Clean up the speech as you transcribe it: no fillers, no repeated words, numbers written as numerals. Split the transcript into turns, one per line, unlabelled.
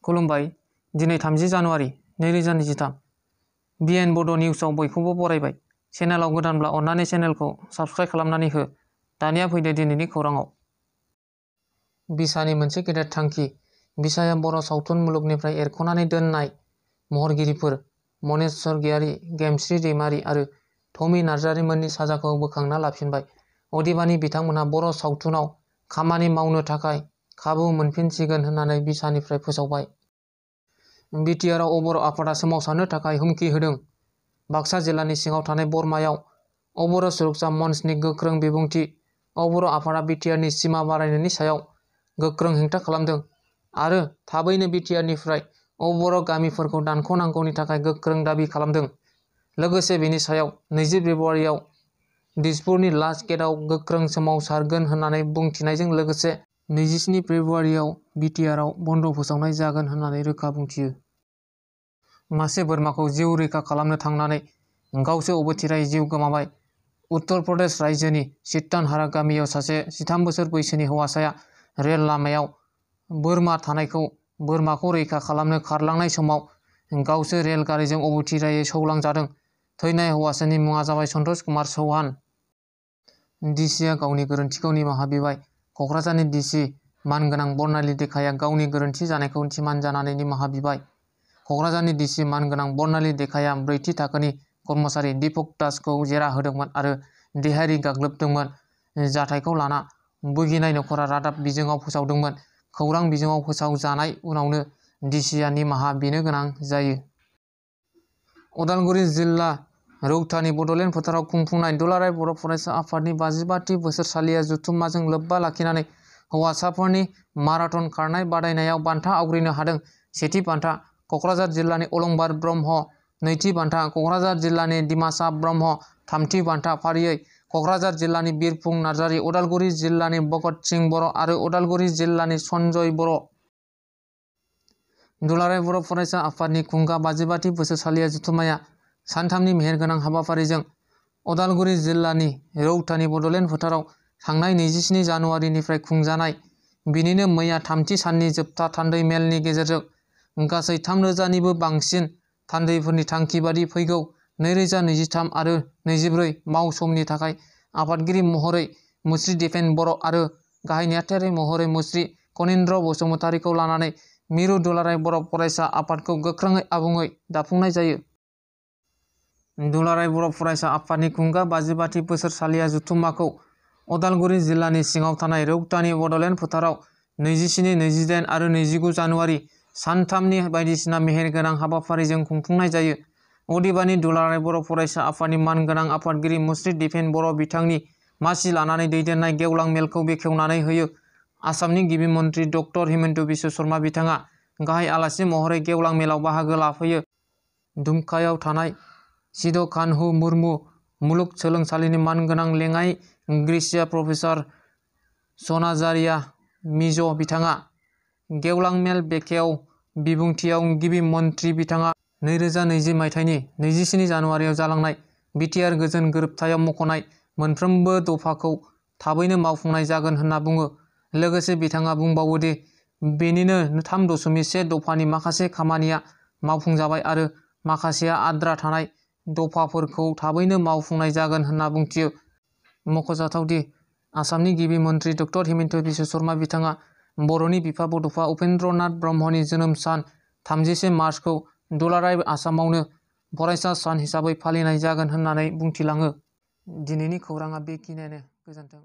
खुलुमबाय। दिनै 30 जानुवारि 2023 BN बड' निउसआव बयखौबो बरायबाय। चेनेलाव गोदानब्ला अन्नानै चेनेलखौ साबस्क्राइब खालामनानै हो। दानिया फैदो दिनैनि खौराङाव। बिसानि मोनसे गेदेर थांखि। बिसाया बर' सावथुन मुलुगनिफ्राय एरख'नानै दोननाय महरगिरिफोर मनेश सरगियारि, गेमस्रि दैमारि आरो टमि नार्जारिमोननि साजाखौ बोखांना लाफिनबाय। अदेबानि बिथांमोनहा बर' सावथुनाव खामानि मावनो थाखाय खाबु मोनफिनसिगोन होननानै बिसानिफ्राय फोसावबाय। बिटिआरआव अबर' आफादा सोमावसारनो थाखाय हुमखि होदों। बाक्सा जिल्लानि सिङाव थानाय बरमायाव अबर' सुरक्षा मन्चनि गोख्रों बिबुंथि। अबर' आफादा बिटिआरनि सिमा बारायनायनि सायाव गोख्रों हेंथा खालामदों आरो थाबैनो बिटिआरनिफ्राय अबर' गामिफोरखौ दानख'नांगौनि थाखाय गोख्रों दाबि खालामदों। लोगोसे बेनि सायाव 20 फेब्रुवारियाव दिसपुरनि लास्ट गेटआव गोख्रों सोमावसारगोन होननानै बुंथिनायजों लोगोसे 27 फेब्रुवारियाव बिटिआरआव बन्द फोसावनाय जागोन होननानै रोखा बुंथियो। मासे बोरमाखौ जिउ रैखा खालामनो थांनानै गावसो अबथिरायै जिउ गोमाबाय। उत्तर प्रदेश रायजोनि सित्तानहारा गामियाव सासे 13 बोसोर बैसोनि हौवासाया रेल लामायाव बोरमा थानायखौ बोरमाखौ रैखा खालामनो खारलांनाय समाव गावसो रेल गारिजों अबथिरायै सौलांजादों। थैनाय हौवासानि मुङा जाबाय सन्तोष कुमार चौहान। डिसिआ गावनि गोरोन्थिखौ निमाहा बिबाय। कक्राझारनि डिसि मानगोनां बर्नाली देखाया गावनि गोरोन्थि जानायखौ सिमान जानानै निमाहा बिबाय। कक्राझारनि डिसि मानगोनां बर्नाली देखाया 4थि थाखोनि कर्मचारि दीपक दासखौ जेरा होदोंमोन आरो देहायारि गाग्लोबदोंमोन। जाथायखौ लाना भुगिनाय नखरा रादाब बिजोङाव फोसावदोंमोन। खौरां बिजोङाव फोसावजानाय उनावनो डिसिआ निमाहा बिनो गोनां जायो। उदालगुरि जिल्ला रौतानि बडलेण्ड फोथाराव खुंफुंनाय दुलाराय बर' फरायसा आफादनि 55थि बोसोरसालिया जथुम्माजों लोब्बा लाखिनानै हौवासाफोरनि माराथन खारनाय बादायनायाव बान्था आवग्रिनो हादों। सेथि बान्था कक्राझार जिल्लानि अलंबार ब्रह्म, नैथि बान्था कक्राझार जिल्लानि दिमासा ब्रह्म, थामथि बान्था फारियै कक्राझार जिल्लानि बिरफुं नार्जारि, उदालगुरि जिल्लानि भगत सिं बर' आरो उदालगुरि जिल्लानि सन्जय बर'। दुलाराय बर' फरायसा आफादनि खुंगा 55थि बोसोरसालिया जथुम्माया सानथामनि मेहेरगोनां हाबाफारिजों उदालगुरि जिल्लानि रौतानि बडलेण्ड फोथाराव थांनाय 27 जानुवारिनिफ्राय खुंजानाय। बिनिनो मैया थामथि साननि जोबथा थान्दै मेलनि गेजेरजों गासै 3000निबो बांसिन थान्दैफोरनि थांखि बादि फैगौ 2023 आरो 24 मावसमनि थाखाय आफादगिरि महरै मुस्रि दिपेन बर' आरो गाहाय नेहाथारि महरै मुस्रि कनिन्द्र बसुमतारीखौ लानानै मिरु दुलाराय बर' फरायसा आफादखौ गोख्रोङै आबुङै दाफुंनाय जायो। दुलाराय बर' फरायसा आफादनि खुंगा 55थि बोसोरसालिया जथुम्माखौ उदालगुरि जिल्लानि सिङाव थानाय रौतानि बडलेण्ड फोथाराव 27, 28 आरो 29 जानुवारि सानथामनि बायदिसिना मेहेरगोनां हाबाफारिजों खुंफुंनाय जायो। अदेबानि दुलाराय बर' फरायसा आफादनि मानगोनां आफादगिरि मुस्रि दिपेन बर' बिथांनि मासि लानानै दैदेननाय गेवलां मेलखौ बेखेवनानै होयो। आसामनि गिबि मन्त्रि डक्टर हिमन्त बिश्व शर्मा बिथाङा गाहाय आलासि महरै गेवलां मेलाव बाहागो लाफैयो। दुमकायाव थानाय सिध' कान्हु मुर्मु मुलुगसोलोंसालिनि मानगोनां लेङाइ ग्रेसिया प्रफेसार सनाझारिया मिज' बिथाङा गेवलां मेल बेखेव बिबुंथियाव गिबि मन्त्रि बिथाङा 2020 मायथाइनि 27 जानुवारियाव जालांनाय बिटिआर गोजोन गोरोबथायाव मख'नाय मोनफ्रोमबो दफाखौ थाबैनो मावफुंनाय जागोन होनना बुङो। लोगोसे बिथाङा बुंबावोदि बेनिनो 3.1 दफानि माखासे खामानिया मावफुंजाबाय आरो माखासेया आद्रा थानाय दफाफोरखौ थाबैनो मावफुंनाय जागोन होनना बुंथियो। मख'जाथावदि आसामनि गिबि मन्त्रि डक्टर हिमन्त बिश्व शर्मा बिथाङा बर'नि बिफा बड'फा उपेन्द्र नाथ ब्रह्मनि जोनोम सान 31 मार्चखौ दुलाराय आसामावनो फरायसा सान हिसाबै फालिनाय जागोन होननानै बुंथिलाङो। दिनैनि खौराङा बेखिनियानो। गोजोन्थों।